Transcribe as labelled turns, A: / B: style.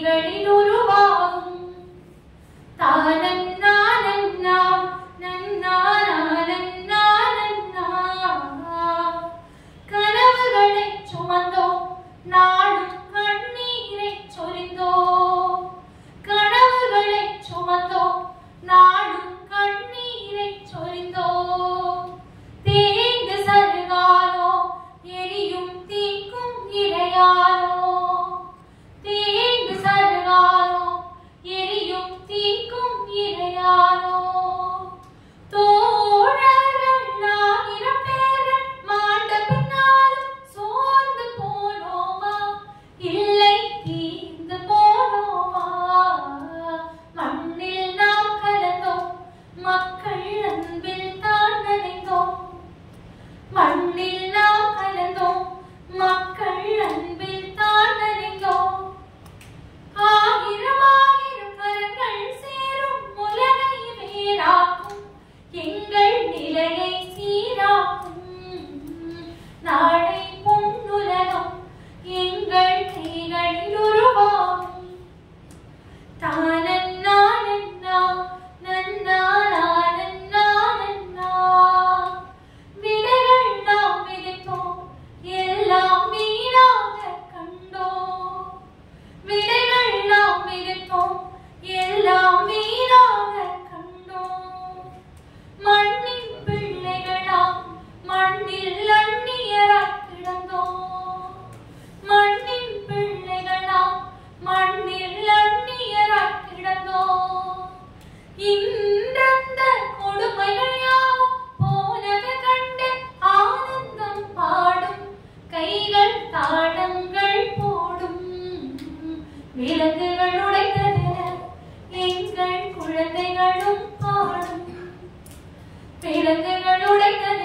A: தேய்களில் உருவாகும் தானன்னா நன்னா நன்னா நன்னா நன்னா கனவுகளை சுமந்தோம் நாடும் கண்ணீரை சொரிந்தோம் கனவுகளை சுமந்தோம் நாடும் கண்ணீரை சொரிந்தோம் தேய்ந்து சருகானோ எரியும் தீக்கும் இரையானோ தேய்ந்து சருகானோ எரியும் தீக்கும் இரையானோ தோழர்கள் ஆயிரம் பேர்கள் மாண்ட பின்னாலும் சோர்ந்து போனோமா இல்லை தீர்ந்து போனோமா மண்ணில் நாம் கலந்தோம் மக்கள் அன்பில் தான் நனைந்தோம் மண்ணில் நாம் கலந்தோம் மக்கள் அன்பில் தான் நனைந்தோம் ஆயிரம் ஆயிரம் கரங்கள் சேரும் உலகை வேறாக்கும் எங்கள் நிலையை சீராக்கும் நாளை பொன்னுலகம் எங்கள் கைகளில் உருவாகும் தானன்னா நன்னா நன்னா நன்னா நன்னா விதைகள் நாம் விதைத்தோம் எல்லாம் வீணாக கண்டோம் விதைகள் நாம் விதைத்தோம் எல்லாம் வீணாக கண்டோம் மண்ணின் பிள்ளைகளாம் மண்ணில் அந்நியராய் கிடந்தோம் மண்ணின் பிள்ளைகளாம் மண்ணில் அந்நியராய் கிடந்தோம் இன்றந்த கொடுமைகள் யாவும் போனது கண்டு ஆனந்தம் பாடும் கைகள் தாளங்கள் போடும் விலங்குகள் உடைத்ததென எங்கள் குழந்தைகளும் பாடும் விலங்குகள் உடைத்தது